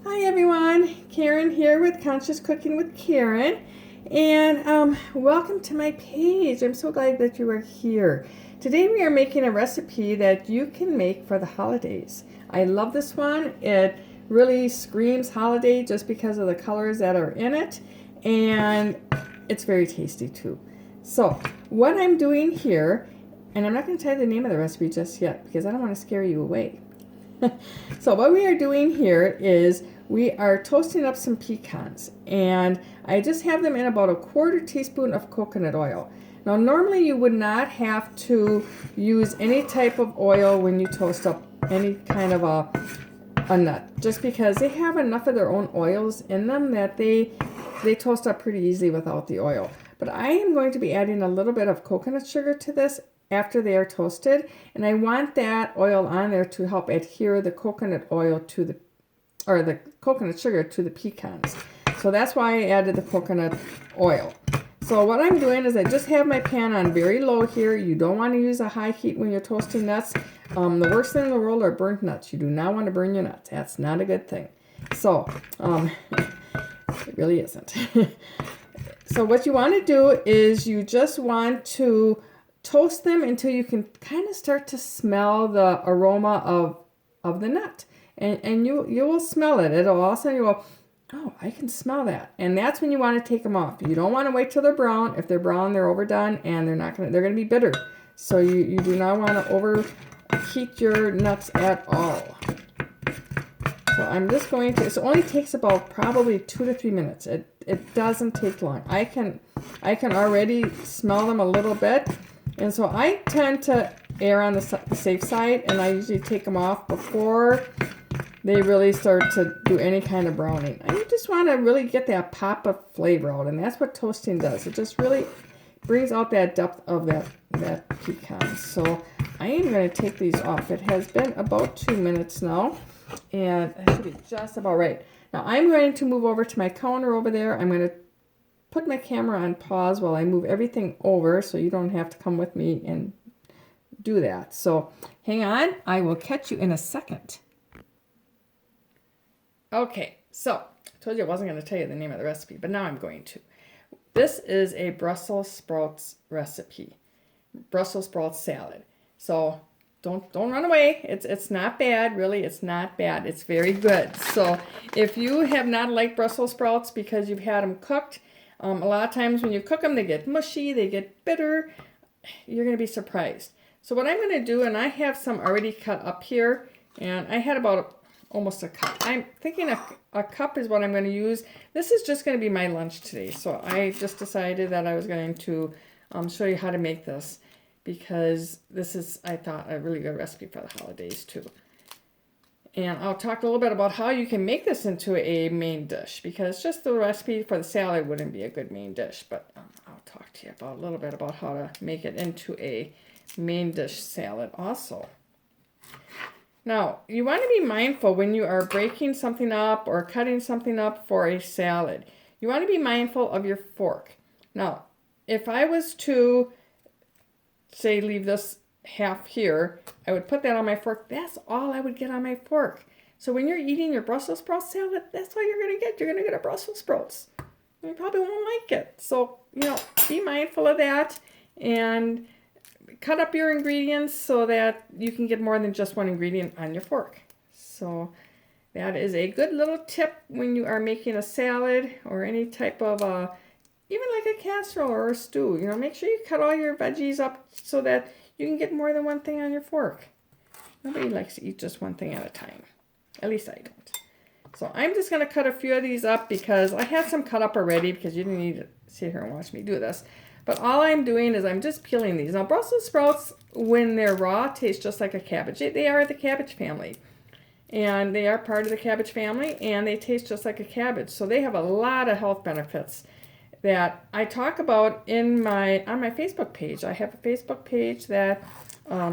Hi everyone, Karen here with Conscious Cooking with Karen, and welcome to my page. I'm so glad that you are here. Today we are making a recipe that you can make for the holidays. I love this one. It really screams holiday just because of the colors that are in it, and it's very tasty too. So what I'm doing here, and I'm not going to tell you the name of the recipe just yet because I don't want to scare you away. So what we are doing here is we are toasting up some pecans, and I just have them in about a quarter teaspoon of coconut oil. Now normally you would not have to use any type of oil when you toast up any kind of a nut, just because they have enough of their own oils in them that they toast up pretty easily without the oil. But I am going to be adding a little bit of coconut sugar to this after they are toasted, and I want that oil on there to help adhere the coconut oil to the coconut sugar to the pecans. So that's why I added the coconut oil. So what I'm doing is I just have my pan on very low here. You don't want to use a high heat when you're toasting nuts. The worst thing in the world are burnt nuts. You do not want to burn your nuts. That's not a good thing. So it really isn't. So what you want to do is you just want to toast them until you can kind of start to smell the aroma of the nut. And you will smell it. It'll all of a sudden you go, oh, I can smell that. And that's when you want to take them off. You don't want to wait till they're brown. If they're brown, they're overdone and they're gonna be bitter. So you do not want to overheat your nuts at all. So I'm just going to, it only takes about probably 2 to 3 minutes. It doesn't take long. I can already smell them a little bit. And so I tend to err on the safe side, and I usually take them off before they really start to do any kind of browning. I just want to really get that pop of flavor out, and that's what toasting does. It just really brings out that depth of that pecan. So I am going to take these off. It has been about 2 minutes now, and it should be just about right. Now I'm going to move over to my counter over there. I'm going to put my camera on pause while I move everything over so you don't have to come with me and do that. So hang on, I will catch you in a second. Okay, so I told you I wasn't going to tell you the name of the recipe, but now I'm going to. This is a Brussels sprouts recipe, Brussels sprouts salad. So don't run away. It's not bad, really. It's not bad. It's very good. So if you have not liked Brussels sprouts because you've had them cooked, a lot of times when you cook them, they get mushy, they get bitter. You're going to be surprised. So what I'm going to do, and I have some already cut up here, and I had about almost a cup. I'm thinking a cup is what I'm going to use. This is just going to be my lunch today. So I just decided that I was going to show you how to make this, because this is, I thought, a really good recipe for the holidays too. And I'll talk a little bit about how you can make this into a main dish, because just the recipe for the salad wouldn't be a good main dish. But I'll talk to you about a little bit about how to make it into a main dish salad also. Now, you want to be mindful when you are breaking something up or cutting something up for a salad. You want to be mindful of your fork. Now, if I was to, say, leave this half here, I would put that on my fork. That's all I would get on my fork. So when you're eating your Brussels sprouts salad, that's what you're going to get. You're going to get a Brussels sprouts. You probably won't like it. So, be mindful of that and cut up your ingredients so that you can get more than just one ingredient on your fork. So that is a good little tip when you are making a salad or any type of even like a casserole or a stew. Make sure you cut all your veggies up so that you can get more than one thing on your fork. Nobody likes to eat just one thing at a time. At least I don't. So I'm just going to cut a few of these up because I had some cut up already, because you didn't need to sit here and watch me do this. But all I'm doing is I'm just peeling these. Now Brussels sprouts, when they're raw, taste just like a cabbage. They are the cabbage family. And they are part of the cabbage family, and they taste just like a cabbage. So they have a lot of health benefits that I talk about on my Facebook page. I have a Facebook page that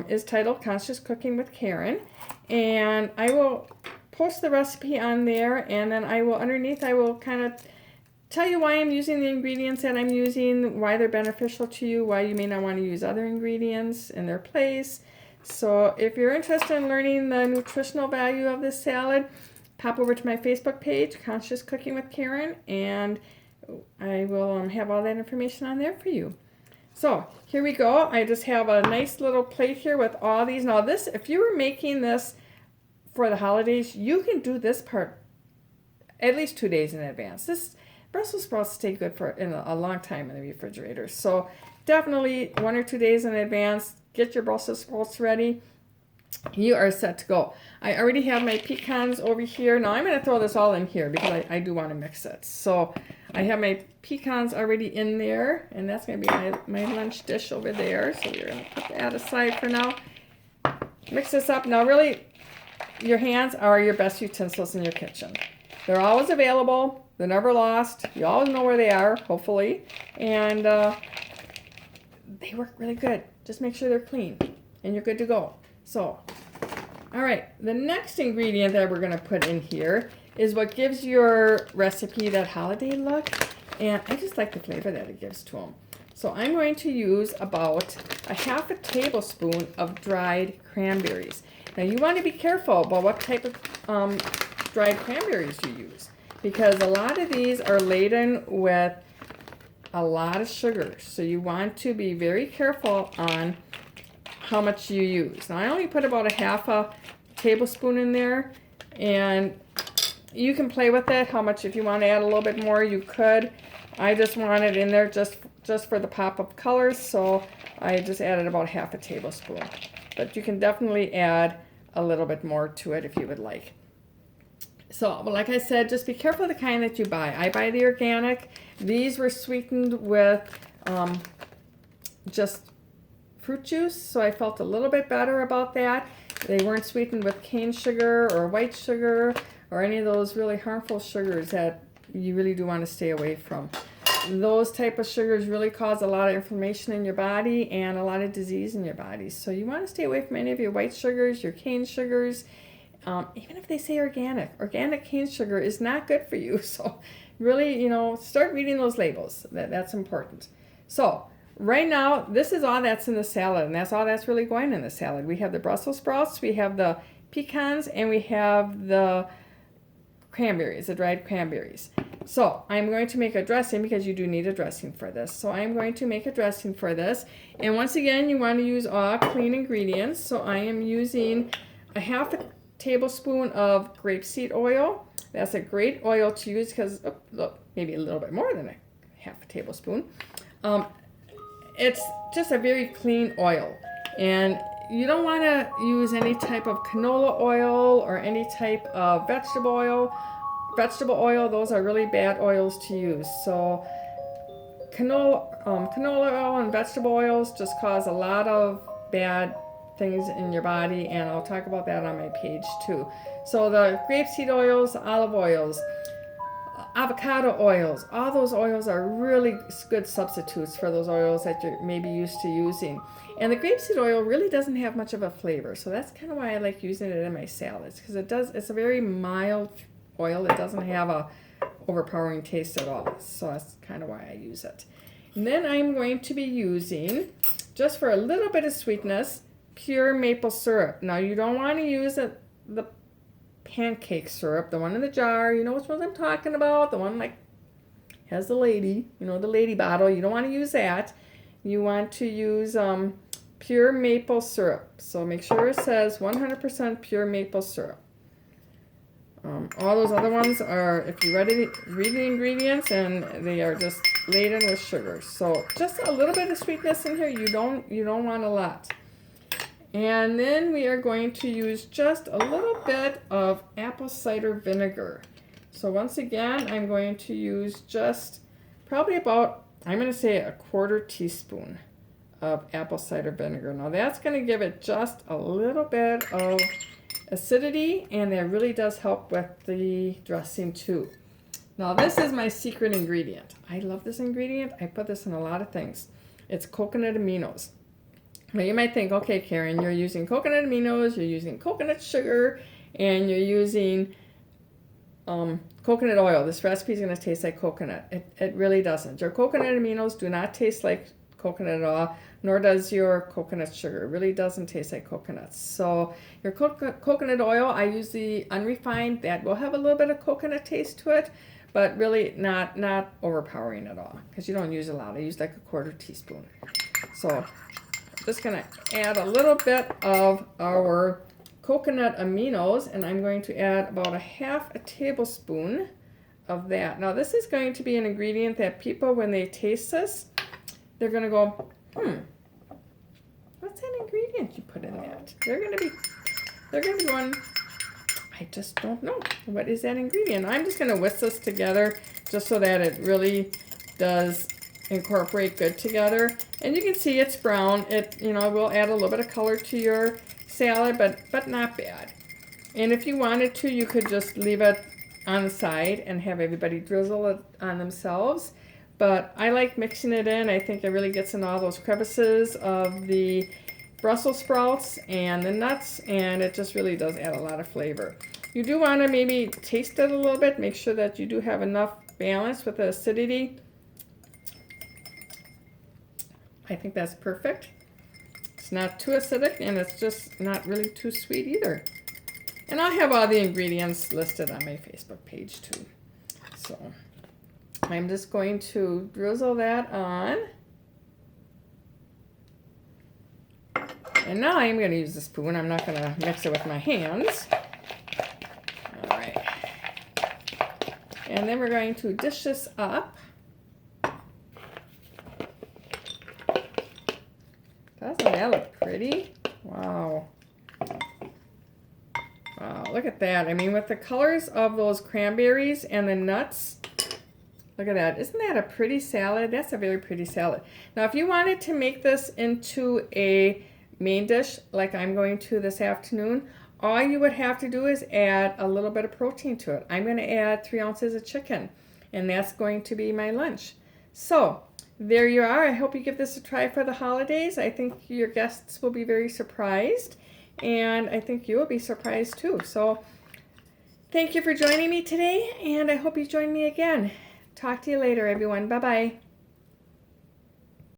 is titled Conscious Cooking with Karen, and I will post the recipe on there, and then underneath I will kind of tell you why I'm using the ingredients that I'm using, why they're beneficial to you, why you may not want to use other ingredients in their place. So if you're interested in learning the nutritional value of this salad, pop over to my Facebook page, Conscious Cooking with Karen, and I will have all that information on there for you. So here we go. I just have a nice little plate here with all these. Now this, if you were making this for the holidays, you can do this part at least 2 days in advance. This Brussels sprouts stay good for a long time in the refrigerator. So definitely 1 or 2 days in advance, get your Brussels sprouts ready. You are set to go. I already have my pecans over here. Now I'm going to throw this all in here because I do want to mix it. So I have my pecans already in there, and that's going to be my lunch dish over there. So we're going to put that aside for now. Mix this up. Now really, your hands are your best utensils in your kitchen. They're always available. They're never lost. You always know where they are, hopefully. And they work really good. Just make sure they're clean, and you're good to go. So, all right, the next ingredient that we're going to put in here is what gives your recipe that holiday look, and I just like the flavor that it gives to them. So I'm going to use about a half a tablespoon of dried cranberries. Now you want to be careful about what type of dried cranberries you use, because a lot of these are laden with a lot of sugar, so you want to be very careful on how much you use. Now I only put about a half a tablespoon in there, and you can play with it how much. If you want to add a little bit more, you could. I just want it in there just for the pop of colors, so I just added about half a tablespoon. But you can definitely add a little bit more to it if you would like. So like I said, just be careful of the kind that you buy. I buy the organic. These were sweetened with just fruit juice, so I felt a little bit better about that. They weren't sweetened with cane sugar or white sugar or any of those really harmful sugars that you really do want to stay away from. Those type of sugars really cause a lot of inflammation in your body and a lot of disease in your body. So you want to stay away from any of your white sugars, your cane sugars, even if they say organic. Organic cane sugar is not good for you. So really, start reading those labels. That's important. So right now, this is all that's in the salad, and that's all that's really going in the salad. We have the Brussels sprouts, we have the pecans, and we have the cranberries, the dried cranberries. So I'm going to make a dressing because you do need a dressing for this. So I'm going to make a dressing for this. And once again, you want to use all clean ingredients. So I am using a half a tablespoon of grapeseed oil. That's a great oil to use because, look, maybe a little bit more than a half a tablespoon. It's just a very clean oil, and you don't want to use any type of canola oil or any type of vegetable oil. Vegetable oil, those are really bad oils to use. So canola oil and vegetable oils just cause a lot of bad things in your body, and I'll talk about that on my page too. So the grapeseed oils, olive oils, avocado oils, all those oils are really good substitutes for those oils that you're maybe used to using. And the grapeseed oil really doesn't have much of a flavor, so that's kind of why I like using it in my salads, because it's a very mild oil. It doesn't have a overpowering taste at all, so that's kind of why I use it. And then I'm going to be using, just for a little bit of sweetness, pure maple syrup. Now you don't want to use the pancake syrup, the one in the jar. You know which one I'm talking about, the one like has the lady, the lady bottle. You don't want to use that. You want to use pure maple syrup. So make sure it says 100% pure maple syrup. All those other ones are, if you read the ingredients, and they are just laden with sugar. So just a little bit of sweetness in here. You don't want a lot. And then we are going to use just a little bit of apple cider vinegar. So once again, I'm going to use just probably about, I'm going to say a 1/4 teaspoon of apple cider vinegar. Now that's going to give it just a little bit of acidity, and that really does help with the dressing too. Now this is my secret ingredient. I love this ingredient. I put this in a lot of things. It's coconut aminos. Now you might think, okay, Karen, you're using coconut aminos, you're using coconut sugar, and you're using coconut oil. This recipe is going to taste like coconut. It really doesn't. Your coconut aminos do not taste like coconut at all, nor does your coconut sugar. It really doesn't taste like coconuts. So your coconut oil, I use the unrefined. That will have a little bit of coconut taste to it, but really not overpowering at all, because you don't use a lot. I use like a 1/4 teaspoon. So I'm just going to add a little bit of our coconut aminos, and I'm going to add about 1/2 tablespoon of that. Now this is going to be an ingredient that people, when they taste this, they're going to go, what's that ingredient you put in that? They're going to be going, I just don't know. What is that ingredient? I'm just going to whisk this together just so that it really does incorporate good together. And you can see it's brown. It, you know, will add a little bit of color to your salad, but not bad. And if you wanted to, you could just leave it on the side and have everybody drizzle it on themselves. But I like mixing it in. I think it really gets in all those crevices of the Brussels sprouts and the nuts, and it just really does add a lot of flavor. You do want to maybe taste it a little bit. Make sure that you do have enough balance with the acidity. I think that's perfect. It's not too acidic, and it's just not really too sweet either. And I'll have all the ingredients listed on my Facebook page too. So I'm just going to drizzle that on. And now I'm going to use the spoon. I'm not going to mix it with my hands. All right. And then we're going to dish this up. Doesn't that look pretty? Wow. Wow, look at that. I mean, with the colors of those cranberries and the nuts, look at that. Isn't that a pretty salad? That's a very pretty salad. Now, if you wanted to make this into a main dish like I'm going to this afternoon, all you would have to do is add a little bit of protein to it. I'm going to add 3 ounces of chicken, and that's going to be my lunch. So there you are. I hope you give this a try for the holidays. I think your guests will be very surprised, and I think you will be surprised too. So thank you for joining me today, and I hope you join me again. Talk to you later, everyone. Bye-bye.